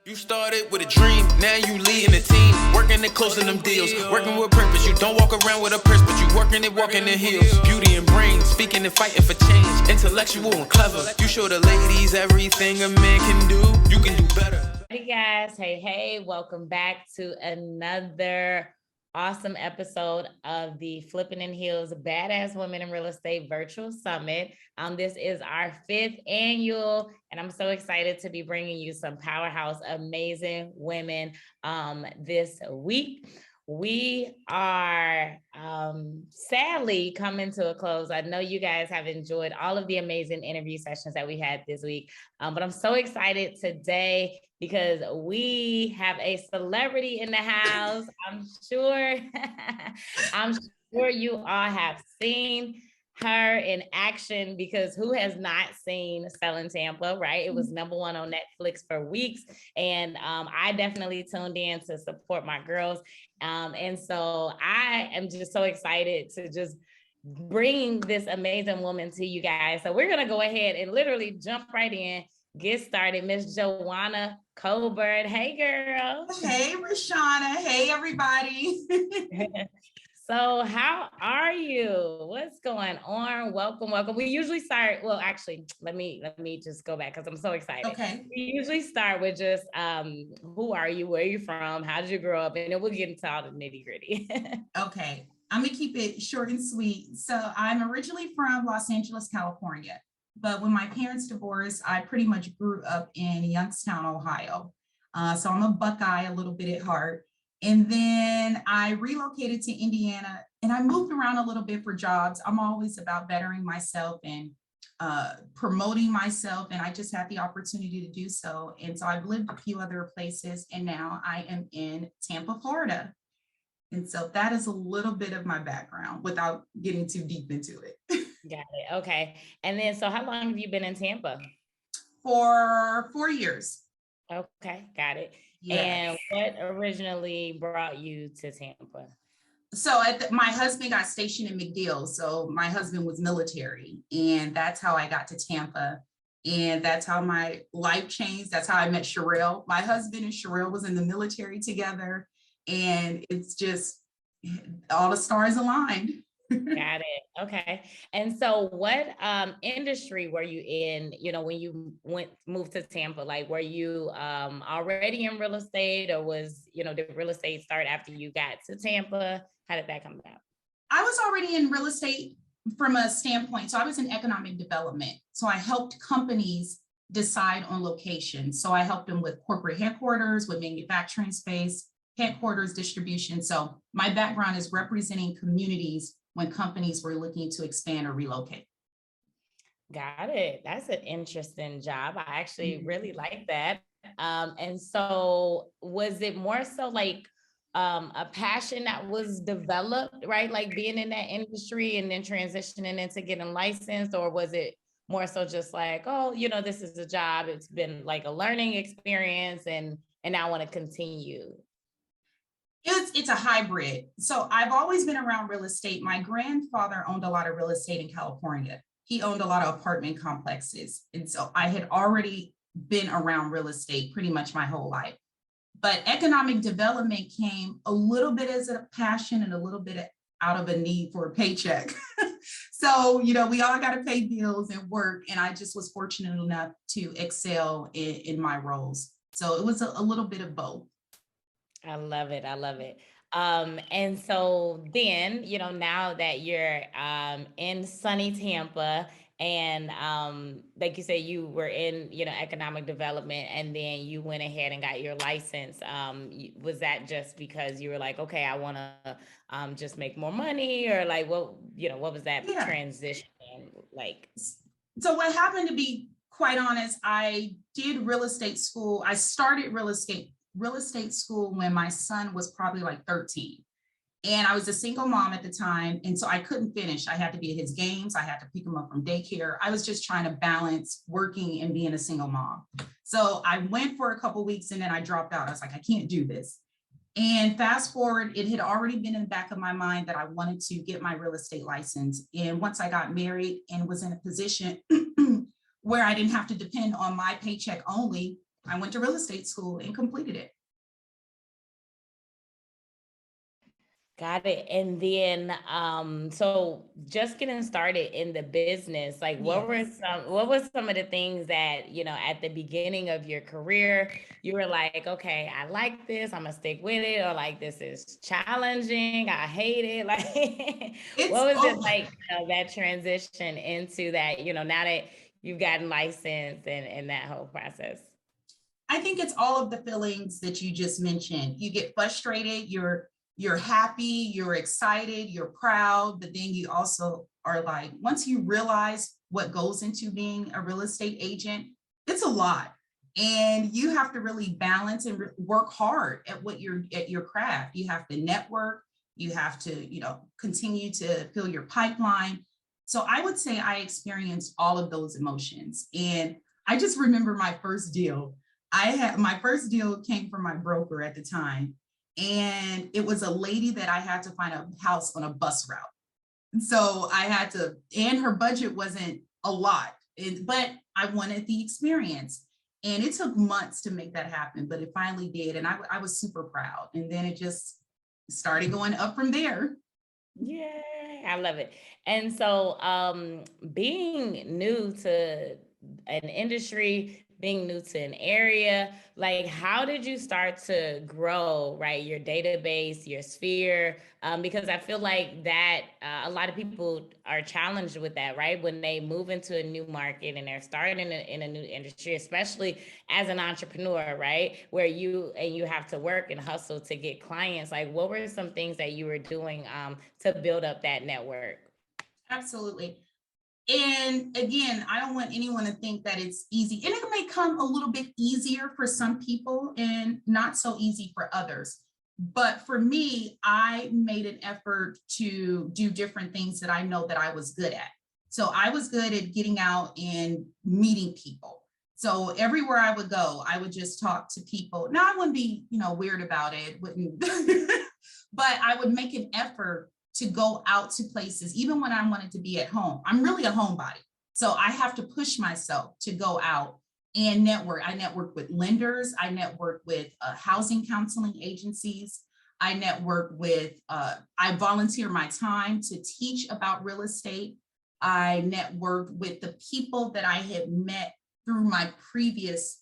You started with a dream, now you leading a team. Working it, closing them deals. Working with purpose, you don't walk around with a purse, but you working it, walking in heels. Beauty and brains, speaking and fighting for change. Intellectual and clever. You show the ladies everything a man can do. You can do better. Hey guys, hey, welcome back to another awesome episode of the Flippin' and Heels Badass Women in Real Estate Virtual Summit. This is our 5th annual, and I'm so excited to be bringing you some powerhouse, amazing women this week. We are sadly coming to a close. I know you guys have enjoyed all of the amazing interview sessions that we had this week, but I'm so excited today because we have a celebrity in the house. I'm sure you all have seen her in action, because who has not seen Selling Tampa, right? It was #1 on Netflix for weeks. And I definitely tuned in to support my girls. And so I am just so excited to just bring this amazing woman to you guys. So we're going to go ahead and literally jump right in, get started. Miss Juawana Colbert. Hey, girl. Hey, Rashana. Hey, everybody. So how are you? What's going on? Welcome. We usually start, well, actually, let me just go back because I'm so excited. Okay. We usually start with just who are you? Where are you from? How did you grow up? And then we'll get into all the nitty gritty. Okay. I'm going to keep it short and sweet. So I'm originally from Los Angeles, California. But when my parents divorced, I pretty much grew up in Youngstown, Ohio. So I'm a Buckeye a little bit at heart. And then I relocated to Indiana, and I moved around a little bit for jobs. I'm always about bettering myself and promoting myself, and I just had the opportunity to do so. And so I've lived a few other places, and now I am in Tampa, Florida. And so that is a little bit of my background without getting too deep into it. Got it. Okay. And then, so how long have you been in Tampa? For 4 years. Okay. Got it. Yes. And what originally brought you to Tampa? So my husband got stationed in McDill. So my husband was military, and that's how I got to Tampa. And that's how my life changed. That's how I met Sherelle. My husband and Sherelle was in the military together. And it's just all the stars aligned. Got it. Okay. And so what industry were you in, when you moved to Tampa? Like, were you already in real estate, or did real estate start after you got to Tampa? How did that come about? I was already in real estate from a standpoint. So I was in economic development. So I helped companies decide on location. So I helped them with corporate headquarters, with manufacturing space, headquarters, distribution. So my background is representing communities when companies were looking to expand or relocate. Got it. That's an interesting job. I actually really like that. And so was it more so like a passion that was developed, right? Like being in that industry and then transitioning into getting licensed, or was it more so just like, oh, this is a job. It's been like a learning experience, and I want to continue? It's a hybrid. So I've always been around real estate. My grandfather owned a lot of real estate in California. He owned a lot of apartment complexes. And so I had already been around real estate pretty much my whole life. But economic development came a little bit as a passion and a little bit out of a need for a paycheck. So, we all got to pay bills and work. And I just was fortunate enough to excel in my roles. So it was a little bit of both. I love it. And so then, now that you're in sunny Tampa, and like you said, you were in, economic development, and then you went ahead and got your license. Was that just because you were like, okay, I want to just make more money, or like, what was that transition like? So what happened, to be quite honest, I did real estate school. I started real estate school when my son was probably like 13. And I was a single mom at the time. And so I couldn't finish. I had to be at his games. I had to pick him up from daycare. I was just trying to balance working and being a single mom. So I went for a couple of weeks, and then I dropped out. I was like, I can't do this. And fast forward, it had already been in the back of my mind that I wanted to get my real estate license. And once I got married and was in a position where I didn't have to depend on my paycheck only, I went to real estate school and completed it. Got it. And then, so just getting started in the business, like Yes. what was some of the things that, at the beginning of your career, you were like, okay, I like this, I'm gonna stick with it, or like, this is challenging, I hate it. Like, It's, what was it oh, like, that transition into that, now that you've gotten licensed and that whole process? I think it's all of the feelings that you just mentioned. You get frustrated, you're happy, you're excited, you're proud, but then you also are like, once you realize what goes into being a real estate agent, it's a lot. And you have to really balance and work hard at your craft. You have to network, you have to, continue to fill your pipeline. So I would say I experienced all of those emotions. And I just remember my first deal. My first deal came from my broker at the time. And it was a lady that I had to find a house on a bus route. So I had to, and her budget wasn't a lot, but I wanted the experience. And it took months to make that happen, but it finally did. And I was super proud. And then it just started going up from there. Yeah, I love it. And so, being new to an industry, being new to an area, like, how did you start to grow, right? Your database, your sphere, because I feel like that a lot of people are challenged with that, right? When they move into a new market and they're starting in a new industry, especially as an entrepreneur, right? Where you have to work and hustle to get clients. Like, what were some things that you were doing to build up that network? Absolutely. And again, I don't want anyone to think that it's easy. And it may come a little bit easier for some people and not so easy for others. But for me, I made an effort to do different things that I know that I was good at. So I was good at getting out and meeting people. So everywhere I would go, I would just talk to people. Now I wouldn't be, weird about it, wouldn't, but I would make an effort to go out to places, even when I wanted to be at home. I'm really a homebody. So I have to push myself to go out and network. I network with lenders. I network with housing counseling agencies. I network with, I volunteer my time to teach about real estate. I network with the people that I had met through my previous.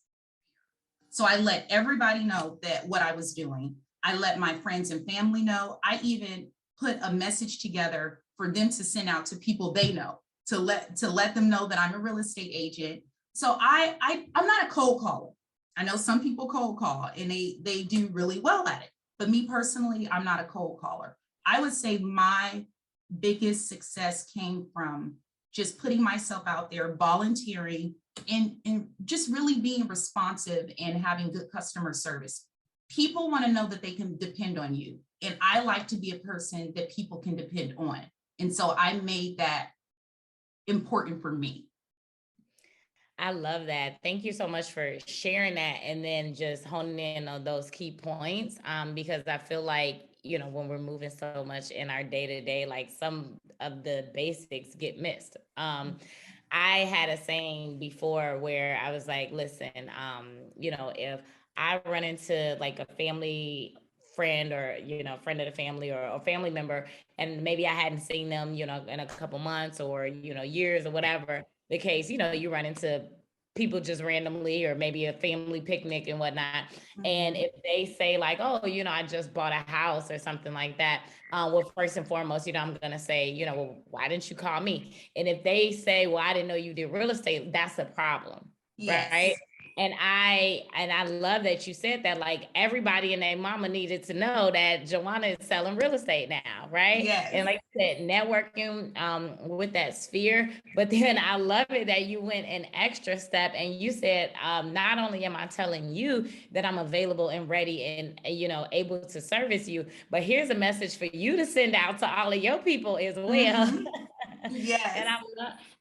So I let everybody know that what I was doing. I let my friends and family know. I even put a message together for them to send out to people they know, to let them know that I'm a real estate agent. So I'm not a cold caller. I know some people cold call and they do really well at it. But me personally, I'm not a cold caller. I would say my biggest success came from just putting myself out there, volunteering, and just really being responsive and having good customer service. People want to know that they can depend on you. And I like to be a person that people can depend on. And so I made that important for me. I love that. Thank you so much for sharing that and then just honing in on those key points. Because I feel like, when we're moving so much in our day to day, like some of the basics get missed. I had a saying before where I was like, listen, if I run into like a family friend or friend of the family or a family member, and maybe I hadn't seen them in a couple months or years or whatever the case, you run into people just randomly or maybe a family picnic and whatnot. And if they say like, oh, I just bought a house or something like that, well, first and foremost, I'm going to say, well, why didn't you call me? And if they say, well, I didn't know you did real estate, that's a problem. Yes. Right. And I love that you said that, like, everybody and their mama needed to know that Juawana is selling real estate now, right? Yes. And like you said, networking with that sphere. But then I love it that you went an extra step and you said, not only am I telling you that I'm available and ready and able to service you, but here's a message for you to send out to all of your people as well. Mm-hmm. Yes. And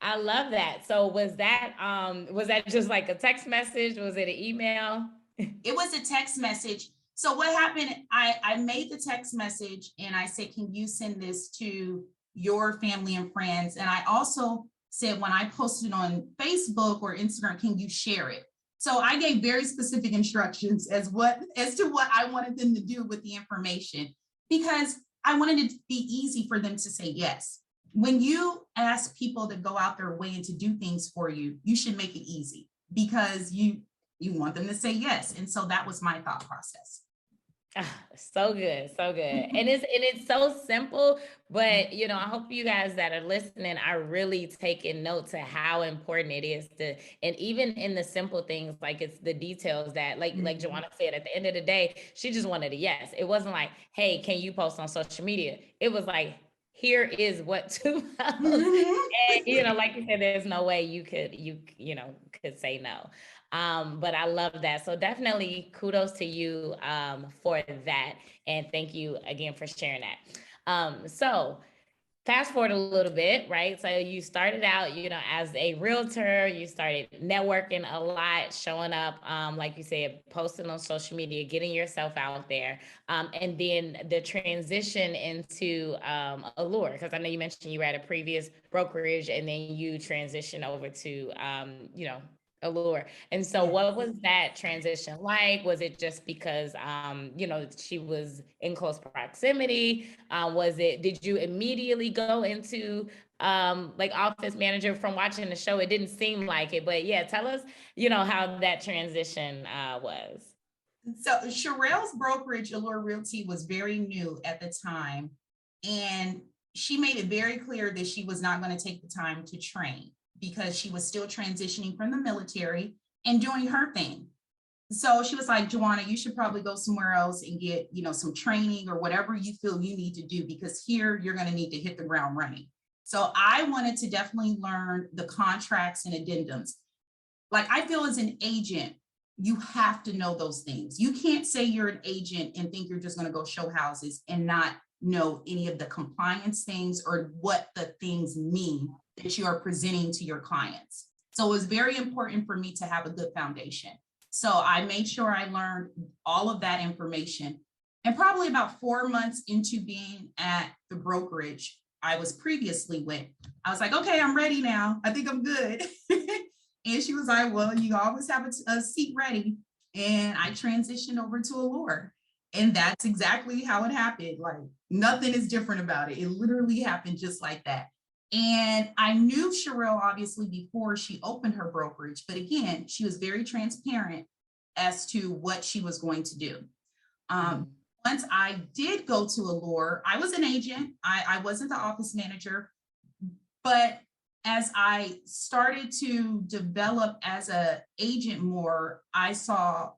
I love that. So was that just like a text message? Was it an email? It was a text message. So what happened, I made the text message and I said, can you send this to your family and friends? And I also said, when I posted on Facebook or Instagram, can you share it? So I gave very specific instructions as to what I wanted them to do with the information, because I wanted it to be easy for them to say yes. When you ask people to go out their way and to do things for you, you should make it easy, because you want them to say yes. And so that was my thought process. So good, so good. And it's so simple, but you know, I hope you guys that are listening are really taking note to how important it is to, and even in the simple things, like it's the details that like Juawana said, at the end of the day, she just wanted a yes. It wasn't like, hey, can you post on social media? It was like, here is what to post. And you know, like you said, there's no way you could say no. But I love that. So definitely kudos to you for that. And thank you again for sharing that. So fast forward a little bit, right? So you started out, you know, as a realtor, you started networking a lot, showing up, like you said, posting on social media, getting yourself out there. And then the transition into Allure, because I know you mentioned you were at a previous brokerage and then you transitioned over to, you know, Allure. And so what was that transition like? Was it just because, you know, she was in close proximity? Did you immediately go into like office manager from watching the show? It didn't seem like it, but yeah, tell us, you know, how that transition was. So Sherelle's brokerage, Allure Realty, was very new at the time. And she made it very clear that she was not going to take the time to train, because she was still transitioning from the military and doing her thing. So she was like, Juawana, you should probably go somewhere else and get, you know, some training or whatever you feel you need to do, because here you're going to need to hit the ground running. So I wanted to definitely learn the contracts and addendums. Like, I feel as an agent, you have to know those things. You can't say you're an agent and think you're just going to go show houses and not know any of the compliance things or what the things mean that you are presenting to your clients. So it was very important for me to have a good foundation. So I made sure I learned all of that information. And probably about 4 months into being at the brokerage I was previously with, I was like, okay, I'm ready now. I think I'm good. And she was like, well, you always have a seat ready. And I transitioned over to Allure. And that's exactly how it happened. Like, nothing is different about it. It literally happened just like that. And I knew Sherelle obviously before she opened her brokerage, but again, she was very transparent as to what she was going to do. Once I did go to Allure, I was an agent. I wasn't the office manager, but as I started to develop as an agent more, I saw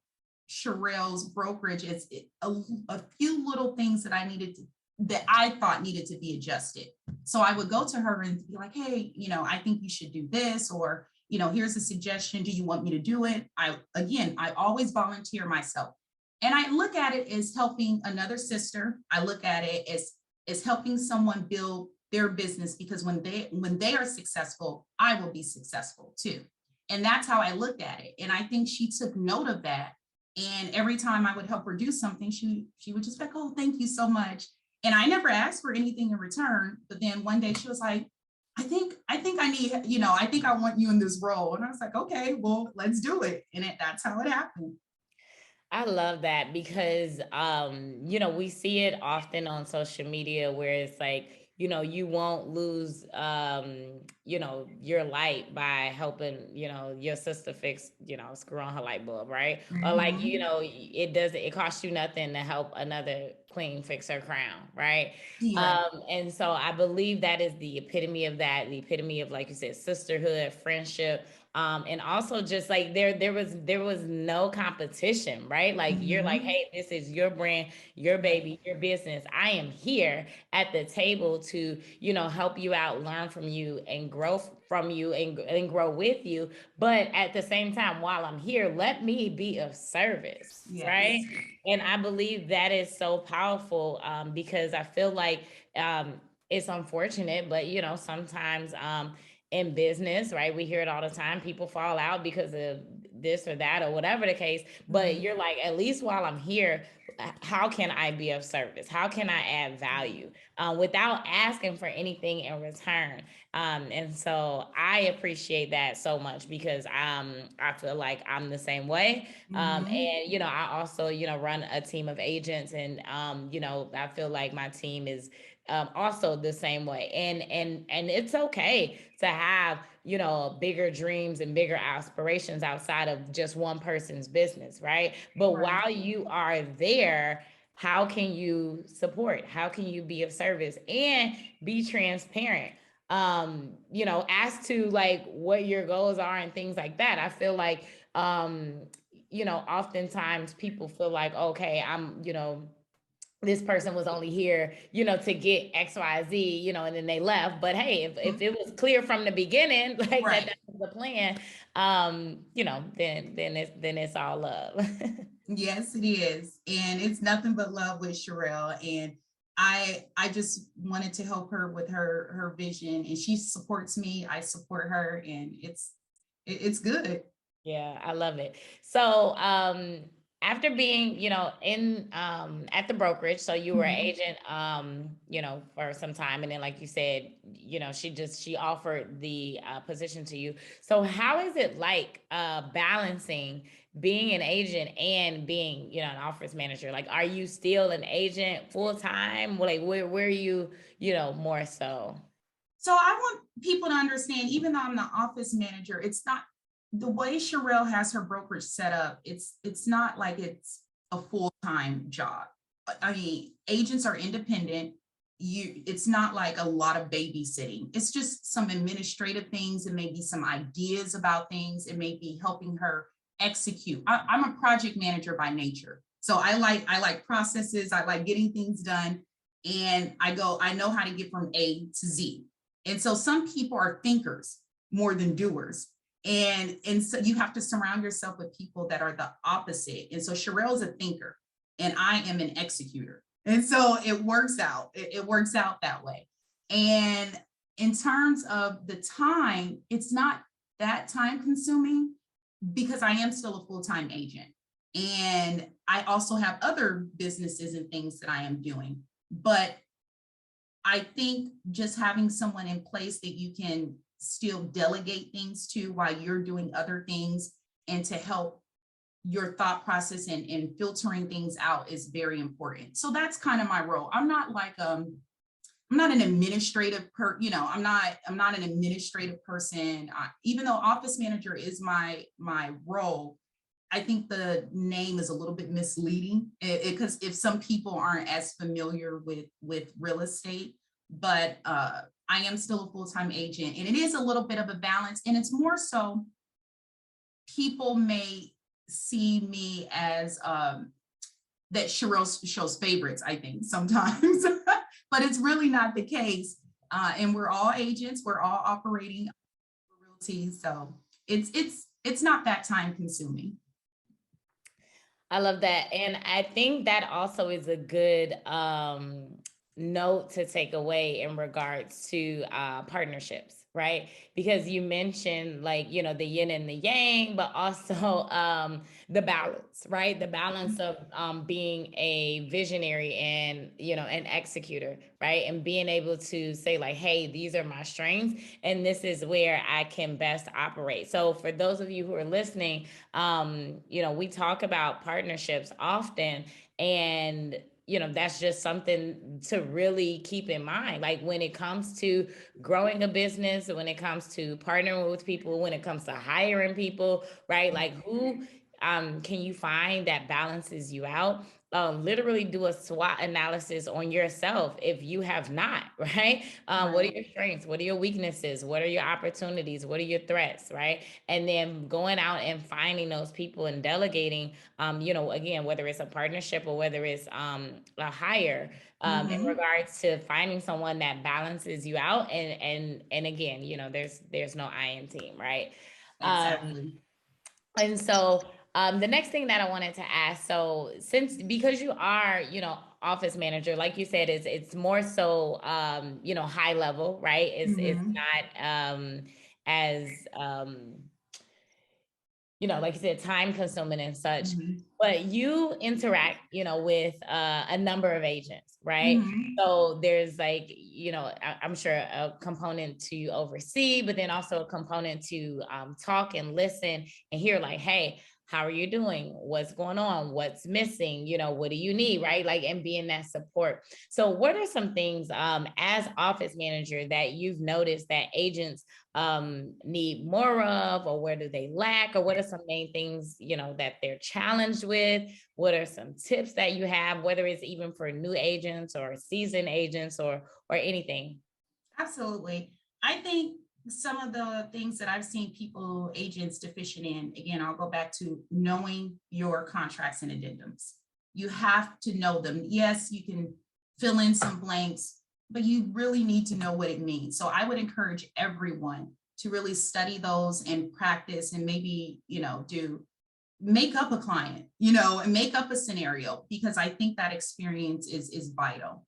Sherelle's brokerage as a few little things that I thought needed to be adjusted. So I would go to her and be like, hey, you know, I think you should do this, or, you know, here's a suggestion. Do you want me to do it? I always volunteer myself. And I look at it as helping another sister. I look at it as helping someone build their business, because when they are successful, I will be successful too. And that's how I looked at it. And I think she took note of that. And every time I would help her do something, she would just be like, oh, thank you so much. And I never asked for anything in return. But then one day she was like, I think I need, you know, I think I want you in this role. And I was like, okay, well, let's do it. And that's how it happened. I love that because, you know, we see it often on social media where it's like, you know, you won't lose, you know, your light by helping, you know, your sister fix, you know, screw on her light bulb, right? Or like, you know, it costs you nothing to help another queen fix her crown, right? Yeah. And so I believe that is the epitome of that, the epitome of, like you said, sisterhood, friendship, and also just like there was no competition, right? Like you're like, hey, this is your brand, your baby, your business. I am here at the table to, you know, help you out, learn from you, and grow from you, and grow with you. But at the same time, while I'm here, let me be of service, Yes. right? And I believe that is so powerful, because I feel like it's unfortunate, but you know, sometimes in business, right? We hear it all the time. People fall out because of this or that or whatever the case. But you're like, at least while I'm here, how can I be of service? How can I add value without asking for anything in return? And so I appreciate that so much because I feel like I'm the same way. And, you know, I also, you know, run a team of agents and, you know, I feel like my team is also the same way. And it's okay to have, you know, bigger dreams and bigger aspirations outside of just one person's business, right? But Right. while you are there, how can you support? How can you be of service and be transparent? You know, as to like what your goals are and things like that. I feel like you know, oftentimes people feel like, okay, I'm, you know, this person was only here, you know, to get X, Y, Z, you know, and then they left. But hey, if it was clear from the beginning, like Right. that was the plan, you know, then it's all love. Yes, it is. And it's nothing but love with Sherelle. And I just wanted to help her with her vision. And she supports me. I support her. And it's good. Yeah, I love it. So, after being, you know, in at the brokerage, so you were an Mhm. agent, you know, for some time, and then, like you said, you know, she offered the position to you. So, how is it like balancing being an agent and being, you know, an office manager? Like, are you still an agent full time? Like, where are you, you know, more so? So I want people to understand, even though I'm the office manager, it's not the way Sherelle has her brokerage set up. It's not like it's a full-time job. I mean, agents are independent. It's not like a lot of babysitting. It's just some administrative things. It may be some ideas about things. It may be helping her execute. I'm a project manager by nature. So I like processes. I like getting things done. And I know how to get from A to Z. And so some people are thinkers more than doers. And so you have to surround yourself with people that are the opposite. And so Sherelle's a thinker and I am an executor. And so it works out. It works out that way. And in terms of the time, it's not that time consuming because I am still a full-time agent. And I also have other businesses and things that I am doing. But I think just having someone in place that you can still delegate things to while you're doing other things and to help your thought process and filtering things out is very important. So that's kind of my role. I'm not like I'm not an administrative I'm not an administrative person. Even though office manager is my role, I think the name is a little bit misleading because if some people aren't as familiar with real estate, but I am still a full-time agent, and it is a little bit of a balance, and it's more so people may see me as that Sherelle shows favorites, I think sometimes, but it's really not the case. And we're all agents, we're all operating realty, so it's not that time consuming. I love that. And I think that also is a good note to take away in regards to partnerships, right? Because you mentioned like, you know, the yin and the yang, but also the balance, right? The balance of being a visionary and, you know, an executor, right? And being able to say like, hey, these are my strengths and this is where I can best operate. So for those of you who are listening, you know, we talk about partnerships often, and you know, that's just something to really keep in mind. Like when it comes to growing a business, when it comes to partnering with people, when it comes to hiring people, right? Like who can you find that balances you out? Literally do a SWOT analysis on yourself if you have not, right? What are Right. your strengths? What are your weaknesses? What are your opportunities? What are your threats, right? And then going out and finding those people and delegating, you know, again, whether it's a partnership or whether it's a hire, in Mm-hmm. regards to finding someone that balances you out. And again, you know, there's no I in team, right? Um, Exactly. and so the next thing that I wanted to ask, so since because you are, you know, office manager, like you said, it's more so you know, high level, right? It's Mm-hmm. not as like you said, time consuming and such. Mhm. But you interact, with a number of agents, right? Mhm. So there's like, I'm sure a component to oversee, but then also a component to talk and listen and hear like, hey, how are you doing? What's going on? What's missing? What do you need? Right. Like, and being that support. So what are some things as office manager that you've noticed that agents need more of, or where do they lack, or what are some main things, that they're challenged with? What are some tips that you have, whether it's even for new agents or seasoned agents or anything? Absolutely. I think some of the things that I've seen agents deficient in, again, I'll go back to knowing your contracts and addendums. You have to know them. Yes, you can fill in some blanks, but you really need to know what it means. So I would encourage everyone to really study those and practice, and maybe, make up a client, and make up a scenario, because I think that experience is vital.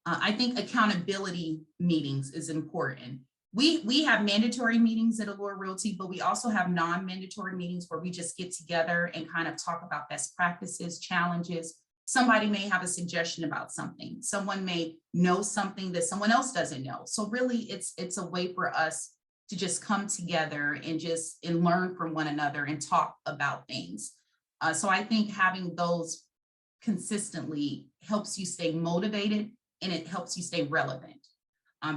I think accountability meetings is important. We have mandatory meetings at Allure Realty, but we also have non-mandatory meetings where we just get together and kind of talk about best practices, challenges. Somebody may have a suggestion about something. Someone may know something that someone else doesn't know. So really, it's a way for us to just come together and learn from one another and talk about things. So I think having those consistently helps you stay motivated, and it helps you stay relevant,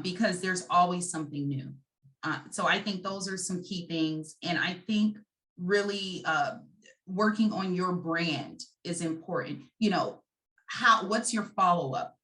because there's always something new. So I think those are some key things. And I think really working on your brand is important. What's your follow-up?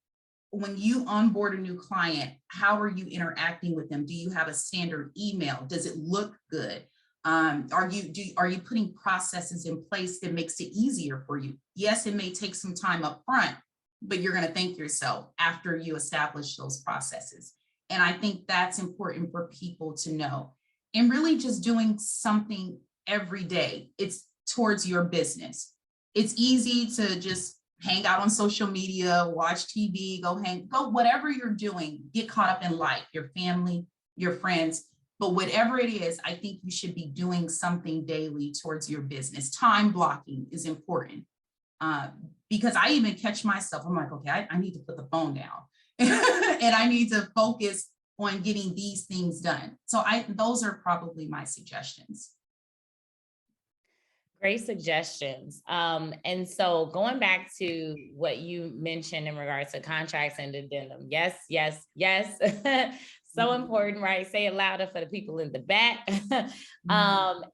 When you onboard a new client, how are you interacting with them? Do you have a standard email? Does it look good? Are you putting processes in place that makes it easier for you? Yes, it may take some time up front, but you're going to thank yourself after you establish those processes. And I think that's important for people to know. And really just doing something every day, it's towards your business. It's easy to just hang out on social media, watch TV, go whatever you're doing, get caught up in life, your family, your friends. But whatever it is, I think you should be doing something daily towards your business. Time blocking is important. Because I even catch myself, I'm like, okay, I need to put the phone down and I need to focus on getting these things done. So those are probably my suggestions. Great suggestions. And so going back to what you mentioned in regards to contracts and addendum. Yes, yes, yes. So important, right? Say it louder for the people in the back.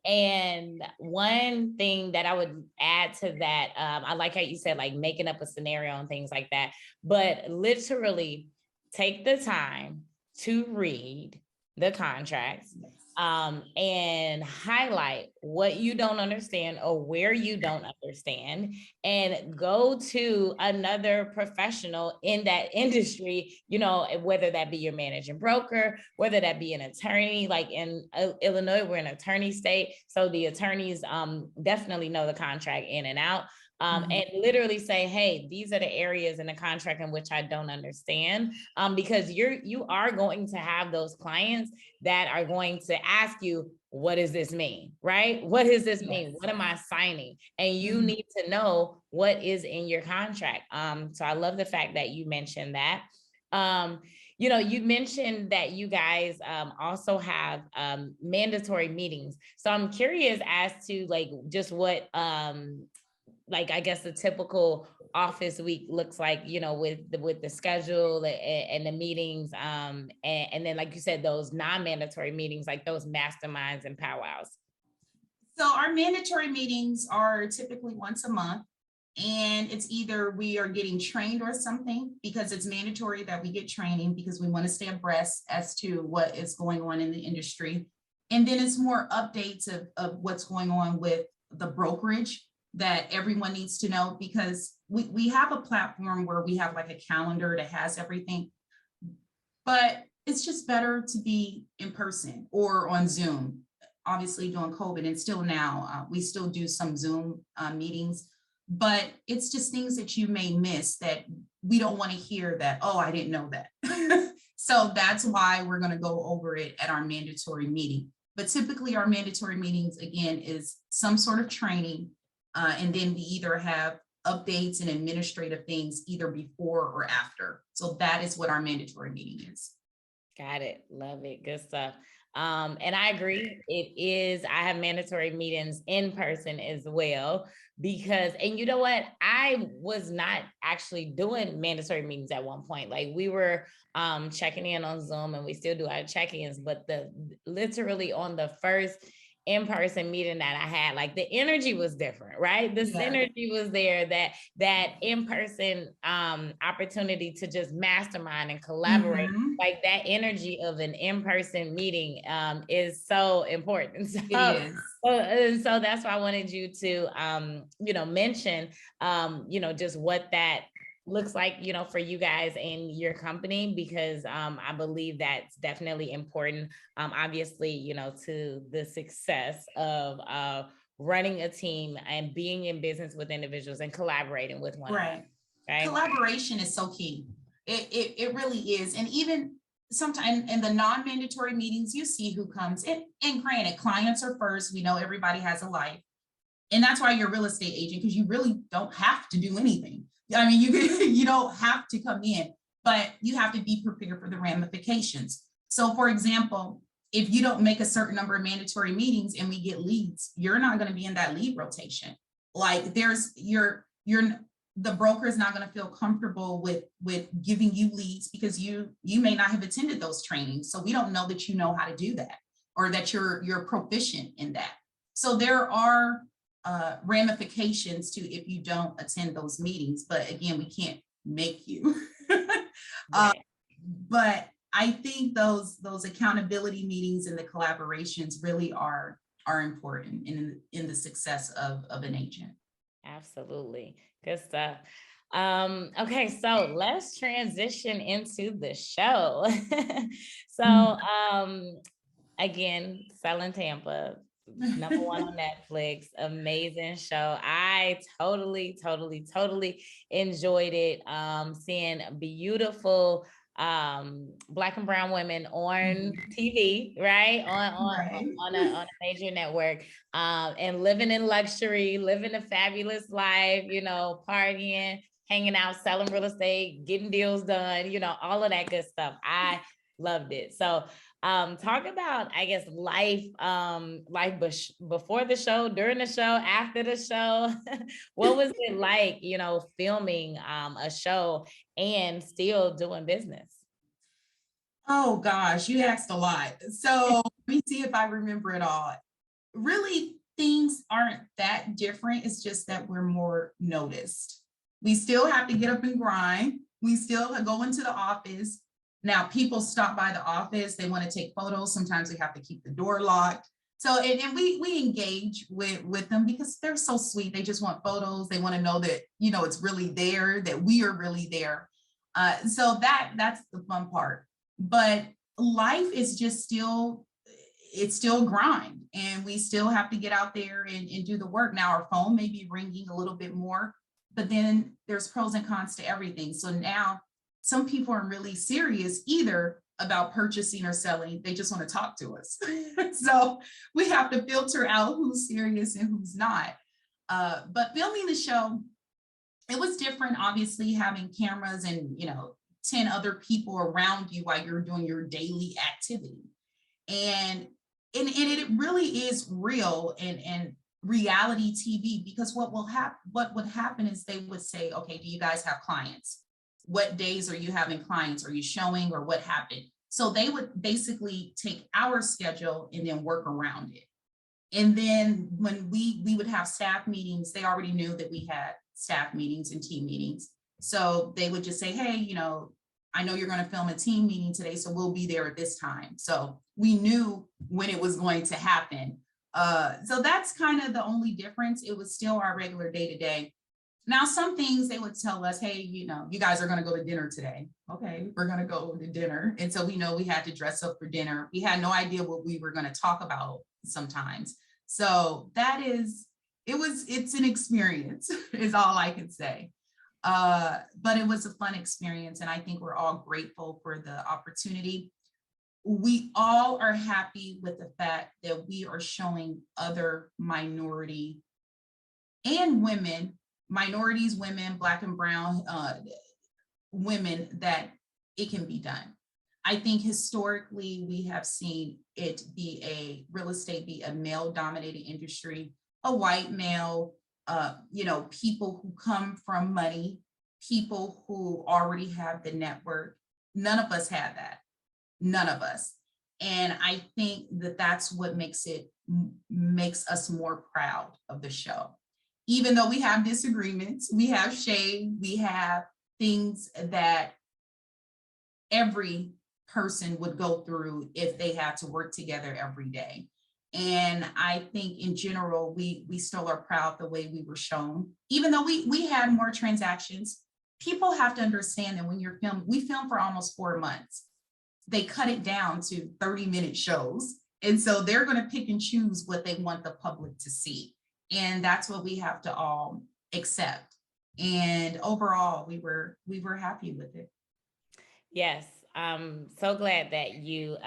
And one thing that I would add to that, I like how you said, like making up a scenario and things like that, but literally take the time to read the contracts, and highlight what you don't understand or where you don't understand, and go to another professional in that industry, whether that be your managing broker, whether that be an attorney. Like in Illinois, we're an attorney state. So the attorneys definitely know the contract in and out. And literally say, hey, these are the areas in the contract in which I don't understand. Because you are going to have those clients that are going to ask you, what does this mean? Right? What does this mean? What am I signing? And you need to know what is in your contract. So I love the fact that you mentioned that. You mentioned that you guys also have mandatory meetings. So I'm curious as to like just what I guess the typical office week looks like, with the schedule and the meetings. And then, like you said, those non-mandatory meetings, like those masterminds and powwows. So our mandatory meetings are typically once a month, and it's either we are getting trained or something, because it's mandatory that we get training because we want to stay abreast as to what is going on in the industry. And then it's more updates of what's going on with the brokerage that everyone needs to know, because we have a platform where we have like a calendar that has everything, but it's just better to be in person or on Zoom. Obviously during COVID, and still now, we still do some Zoom meetings, but it's just things that you may miss that we don't want to hear that, oh, I didn't know that. So that's why we're going to go over it at our mandatory meeting. But typically our mandatory meetings, again, is some sort of training. And then we either have updates and administrative things either before or after. So that is what our mandatory meeting is. Got it. Love it. Good stuff. And I agree. It is, I have mandatory meetings in person as well, because, and you know what? I was not actually doing mandatory meetings at one point. Like we were checking in on Zoom, and we still do our check-ins, but literally on the first in-person meeting that I had, like the energy was different, right? The synergy was there, that in-person opportunity to just mastermind and collaborate, like that energy of an in-person meeting is so important. So, it is. And so that's why I wanted you to, mention, just what that looks like, for you guys and your company, because I believe that's definitely important, obviously, to the success of running a team and being in business with individuals and collaborating with one another. Right? Collaboration is so key. It really is. And even sometimes in the non-mandatory meetings, you see who comes in. And granted, clients are first. We know everybody has a life. And that's why you're a real estate agent, because you really don't have to do anything. I mean, you don't have to come in, but you have to be prepared for the ramifications. So for example, if you don't make a certain number of mandatory meetings and we get leads, you're not going to be in that lead rotation. Like the broker is not going to feel comfortable with giving you leads, because you may not have attended those trainings. So we don't know that you know how to do that, or that you're proficient in that. So there are ramifications to if you don't attend those meetings, but again, we can't make you. But I think those accountability meetings and the collaborations really are important in the success of an agent. Absolutely. Good stuff. Okay, so let's transition into the show. So again, Selling Tampa, #1 on Netflix, amazing show. I totally enjoyed it. Seeing beautiful Black and brown women on TV, right? On a major network, and living in luxury, living a fabulous life, partying, hanging out, selling real estate, getting deals done, all of that good stuff. I loved it. So talk about, I guess, life before the show, during the show, after the show. What was it like, filming a show and still doing business? Oh gosh, you asked a lot. So let me see if I remember it all. Really, things aren't that different. It's just that we're more noticed. We still have to get up and grind. We still go into the office. Now, people stop by the office, they want to take photos. Sometimes we have to keep the door locked. So, and we engage with them because they're so sweet. They just want photos. They want to know that, it's really there, that we are really there. So that's the fun part. But life is just still grind, and we still have to get out there and do the work. Now, our phone may be ringing a little bit more, but then there's pros and cons to everything. So now, some people are really serious either about purchasing or selling. They just want to talk to us. So we have to filter out who's serious and who's not. But filming the show, it was different, obviously, having cameras and, 10 other people around you while you're doing your daily activity. And it really is real and reality TV, because what would happen is they would say, okay, do you guys have clients? What days are you having clients? Are you showing, or what happened? So they would basically take our schedule and then work around it. And then when we would have staff meetings, they already knew that we had staff meetings and team meetings. So they would just say, hey, I know you're going to film a team meeting today, so we'll be there at this time. So we knew when it was going to happen. So that's kind of the only difference. It was still our regular day-to-day. Now, some things they would tell us, hey, you guys are going to go to dinner today. Okay, we're going to go to dinner. And so we know we had to dress up for dinner. We had no idea what we were going to talk about sometimes. So it's an experience is all I can say. But it was a fun experience. And I think we're all grateful for the opportunity. we all are happy with the fact that we are showing other minority and women, minorities, women, Black and brown women, that it can be done. I think historically we have seen it be real estate be a male dominated industry, a white male, people who come from money, people who already have the network. None of us had that. None of us. And I think that that's what makes us more proud of the show. Even though we have disagreements, we have shade, we have things that every person would go through if they had to work together every day. And I think in general, we still are proud the way we were shown, even though we had more transactions. People have to understand that when you're we filmed for almost 4 months. They cut it down to 30-minute shows. And so they're going to pick and choose what they want the public to see. And that's what we have to all accept. And overall, we were happy with it. Yes, I'm so glad that you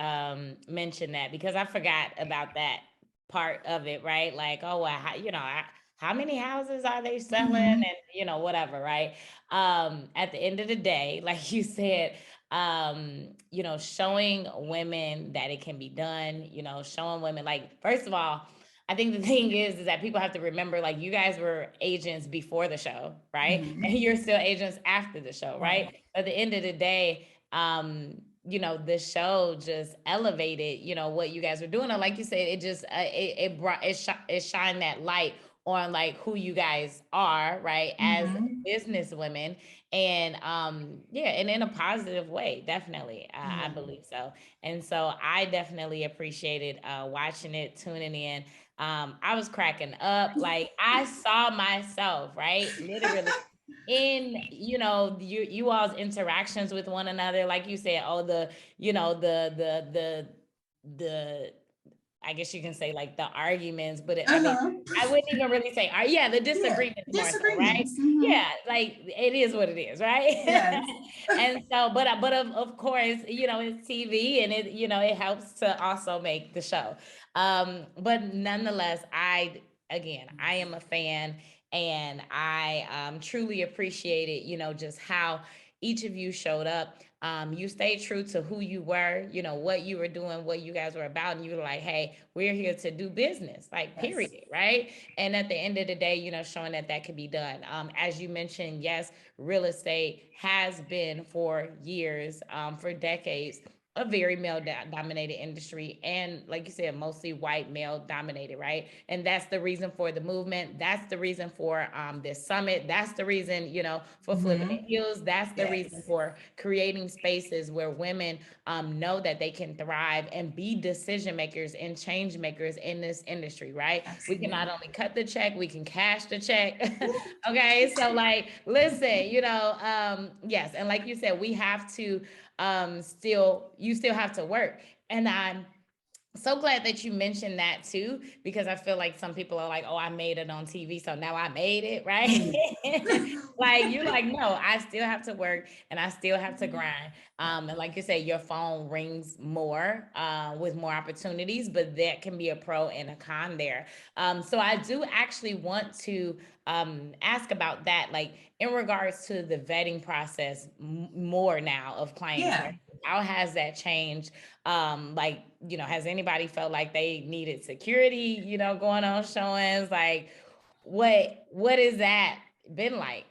mentioned that, because I forgot about that part of it, right? Like, oh, well, how many houses are they selling, Mhm. and whatever, right? At the end of the day, like you said, showing women that it can be done, showing women, like, first of all, I think the thing is that people have to remember, like, you guys were agents before the show, right? Mhm. And you're still agents after the show, right? Right. At the end of the day, the show just elevated, what you guys were doing. And like you said, it just, it shined that light on, like, who you guys are, right? As Mhm. business women. And and in a positive way, definitely. I Yeah. believe so. And so I definitely appreciated watching it, tuning in. I was cracking up. Like, I saw myself, right? Literally in, you all's interactions with one another. Like you said, oh, the I guess you can say, like, the arguments, but I mean, Uh-huh. I wouldn't even really say, yeah, the Yeah. disagreements more so, right? Disagreements. Mhm. Yeah, like, it is what it is, right? Yes. And so, but of course, it's TV, and it helps to also make the show. But nonetheless, I am a fan, and I truly appreciated, just how each of you showed up. You stayed true to who you were, what you were doing, what you guys were about, and you were like, hey, we're here to do business, like, Yes. period, right? And at the end of the day, showing that that could be done. As you mentioned, yes, real estate has been for years, for decades, a very male dominated industry, and like you said, mostly white male dominated, right? And that's the reason for the movement. That's the reason for this summit. That's the reason, for Flipping Mhm. the Heels. That's the reason Yes. for creating spaces where women know that they can thrive and be decision makers and change makers in this industry, right? We can not Absolutely. only cut the check, we can cash the check. Okay, so, like, listen, yes, and like you said, we have to you still have to work. And I'm so glad that you mentioned that too, because I feel like some people are like, oh, I made it on TV, so now I made it, right? Mm. Like, you're like, no, I still have to work, and I still have to grind. Right. And like you say, your phone rings more with more opportunities, but that can be a pro and a con there. So I do actually want to ask about that, like, in regards to the vetting process more now of clients, Yeah. right? How has that changed? Like, has anybody felt like they needed security, going on showings? Like, what is that been like?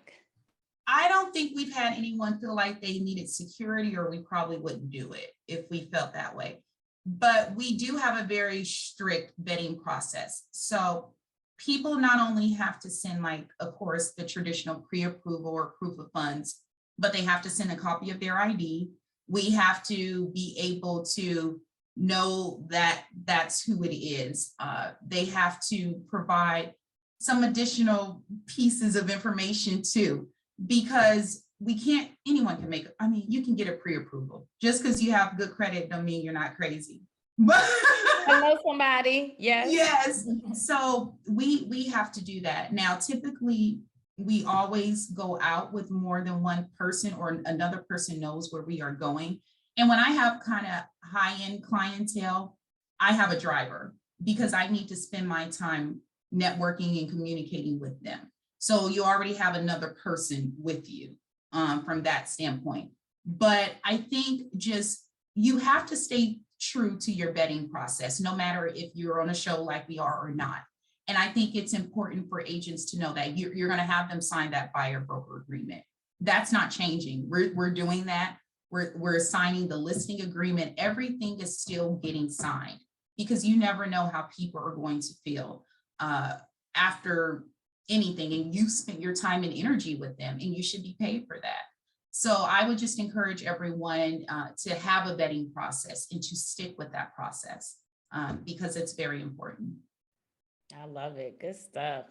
I don't think we've had anyone feel like they needed security, or we probably wouldn't do it if we felt that way. But we do have a very strict vetting process. So people not only have to send, like, of course, the traditional pre-approval or proof of funds, but they have to send a copy of their ID. We have to be able to know that that's who it is. They have to provide some additional pieces of information too, because anyone can you can get a pre-approval. Just because you have good credit don't mean you're not crazy. But I know somebody, yes. yes, so we have to do that. Now, typically, we always go out with more than one person, or another person knows where we are going. And when I have kind of high-end clientele, I have a driver because I need to spend my time networking and communicating with them. So you already have another person with you from that standpoint. But I think just you have to stay true to your vetting process, no matter if you're on a show like we are or not. And I think it's important for agents to know that you're going to have them sign that buyer broker agreement. That's not changing. We're doing that. We're signing the listing agreement. Everything is still getting signed because you never know how people are going to feel after anything, and you spent your time and energy with them, and you should be paid for that. So I would just encourage everyone to have a vetting process and to stick with that process because it's very important. I love it. Good stuff.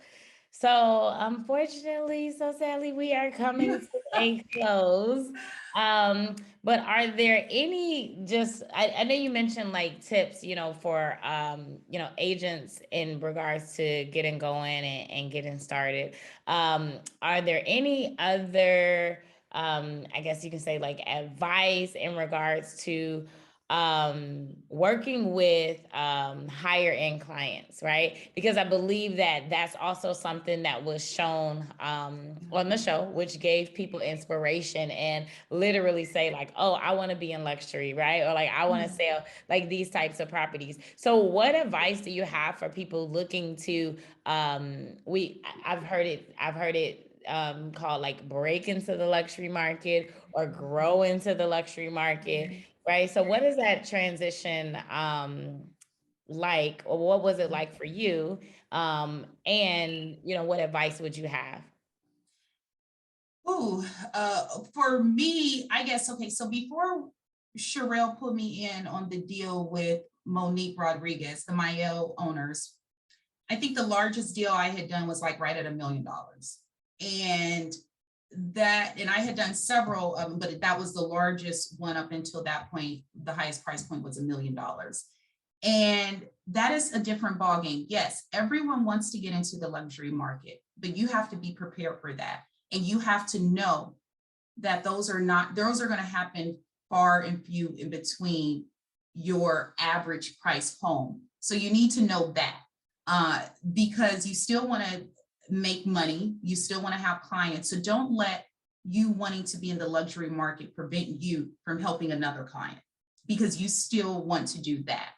So unfortunately, so sadly, we are coming to a close. But are there any I know you mentioned like tips, for agents in regards to getting going and getting started. Are there any other I guess you can say like advice in regards to working with higher end clients, right? Because I believe that that's also something that was shown on the show, which gave people inspiration and literally say like, oh, I want to be in luxury, right? Or like, I want to sell like these types of properties. So what advice do you have for people looking to, I've heard it called like break into the luxury market or grow into the luxury market, right? So what is that transition like, or what was it like for you? And what advice would you have? Oh, for me, I guess, okay, so before Sherelle put me in on the deal with Monique Rodriguez, the Mael owners, I think the largest deal I had done was like right at $1 million. And I had done several of them, but that was the largest one up until that point. The highest price point was $1 million. And that is a different ballgame. Yes, everyone wants to get into the luxury market, but you have to be prepared for that. And you have to know that those are going to happen far and few in between your average price home. So you need to know that because you still want to make money. You still want to have clients. So don't let you wanting to be in the luxury market prevent you from helping another client because you still want to do that.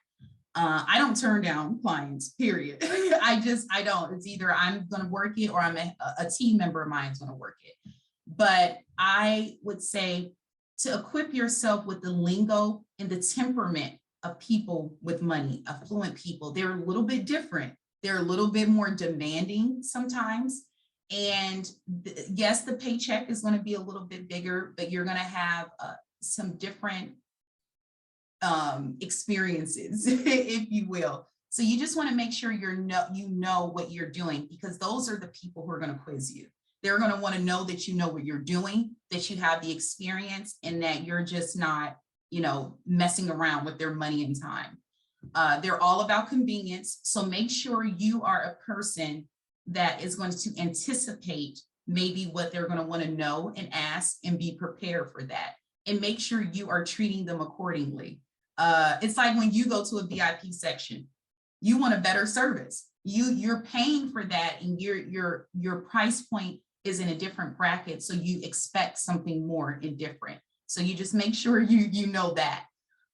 I don't turn down clients, period. I don't. It's either I'm going to work it or I'm a team member of mine is going to work it. But I would say to equip yourself with the lingo and the temperament of people with money, affluent people. They're a little bit different. They're a little bit more demanding sometimes. And yes, the paycheck is going to be a little bit bigger, but you're going to have some different experiences, if you will. So you just want to make sure you know what you're doing, because those are the people who are going to quiz you. They're going to want to know that you know what you're doing, that you have the experience, and that you're just not, messing around with their money and time. They're all about convenience. So make sure you are a person that is going to anticipate maybe what they're going to want to know and ask and be prepared for that. And make sure you are treating them accordingly. It's like when you go to a VIP section, you want a better service. You're paying for that, and your price point is in a different bracket. So you expect something more and different. So you just make sure you know that.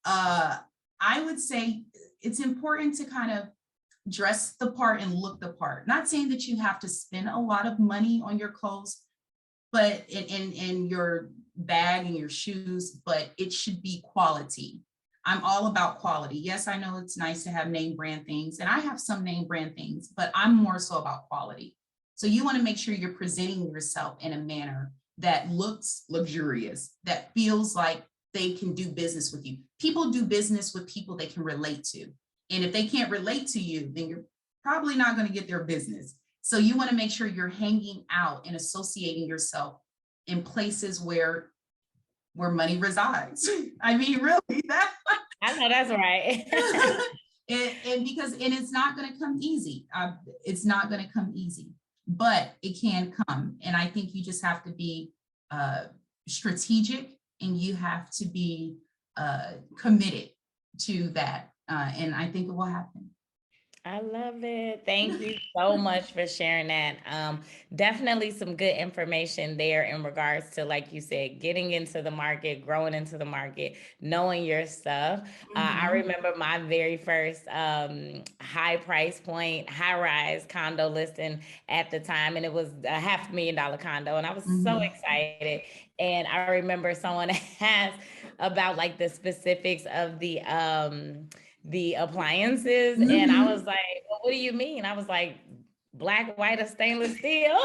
I would say it's important to kind of dress the part and look the part. Not saying that you have to spend a lot of money on your clothes, but in your bag and your shoes, but it should be quality. I'm all about quality. Yes, I know it's nice to have name brand things, and I have some name brand things, but I'm more so about quality. So you want to make sure you're presenting yourself in a manner that looks luxurious, that feels like they can do business with you. People do business with people they can relate to. And if they can't relate to you, then you're probably not going to get their business. So you want to make sure you're hanging out and associating yourself in places where money resides. I mean, really, that. I know that's right. and it's not going to come easy. It's not going to come easy, but it can come. And I think you just have to be strategic, and you have to be committed to that. And I think it will happen. I love it. Thank you so much for sharing that. Definitely some good information there in regards to, like you said, getting into the market, growing into the market, knowing your stuff. I remember my very first high price point, high rise condo listing at the time, and it was a $500,000 condo, and I was so excited. And I remember someone asked about like the specifics of the appliances. And I was like, well, what do you mean? I was like, black, white, or stainless steel.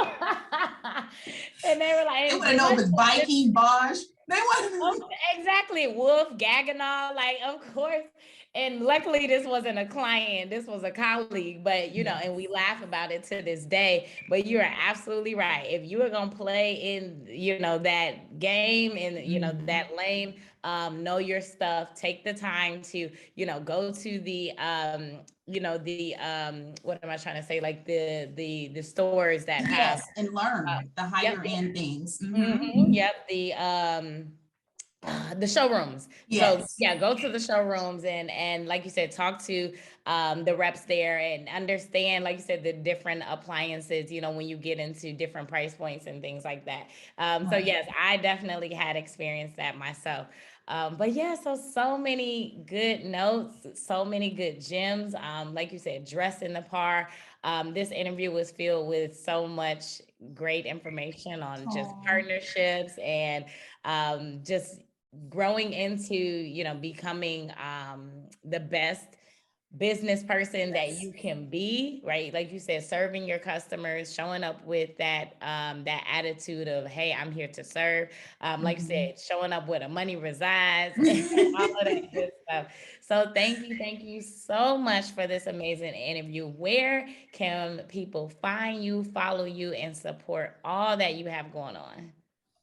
And they were like, they want to know if it's Viking, Bosch. They want to exactly, Wolf, Gaggenau, like, of course. And luckily this wasn't a client, this was a colleague, but you know, and we laugh about it to this day. But you are absolutely right. If you are gonna play in, you know, that game and you know that lane, know your stuff, take the time to, you know, go to the you know, the what am I trying to say? Like the stores that have and learn the higher end things. Yep, the showrooms. So Yes. yeah, go to the showrooms and like you said, talk to the reps there and understand, like you said, the different appliances, you know, when you get into different price points and things like that. So yes, I definitely had experienced that myself. But yeah, so many good notes, so many good gems. Like you said, dress in the par. This interview was filled with so much great information on just partnerships and just growing into, you know, becoming the best business person that you can be, right? Like you said, serving your customers, showing up with that that attitude of, hey, I'm here to serve. Like you said, showing up where the money resides and all of that good stuff. So thank you so much for this amazing interview. Where can people find you, follow you, and support all that you have going on?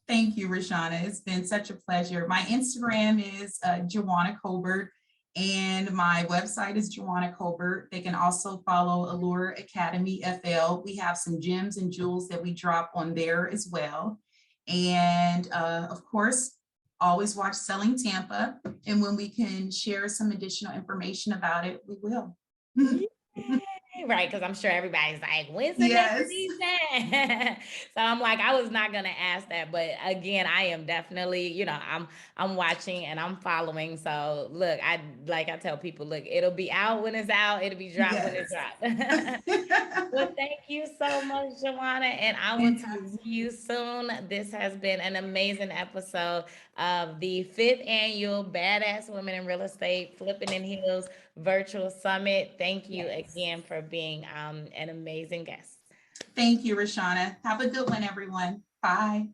Thank you, Rashana. It's been such a pleasure. My Instagram is Juawana Colbert, and my website is Juawana Colbert. They can also follow Allure Academy FL. We have some gems and jewels that we drop on there as well. And of course, always watch Selling Tampa. And when we can share some additional information about it, we will. Right, because I'm sure everybody's like, when's the next season? So I'm like, I was not gonna ask that, but again, I am definitely, you know, I'm watching and I'm following. So look, I tell people, look, it'll be out when it's out, it'll be dropped when it's dropped. Well, thank you so much, Juawana, and I will talk to you soon. This has been an amazing episode of the 5th annual Badass Women in Real Estate Flipping in Heels Virtual Summit. Thank you again for being an amazing guest. Thank you, Rashana. Have a good one, everyone. Bye.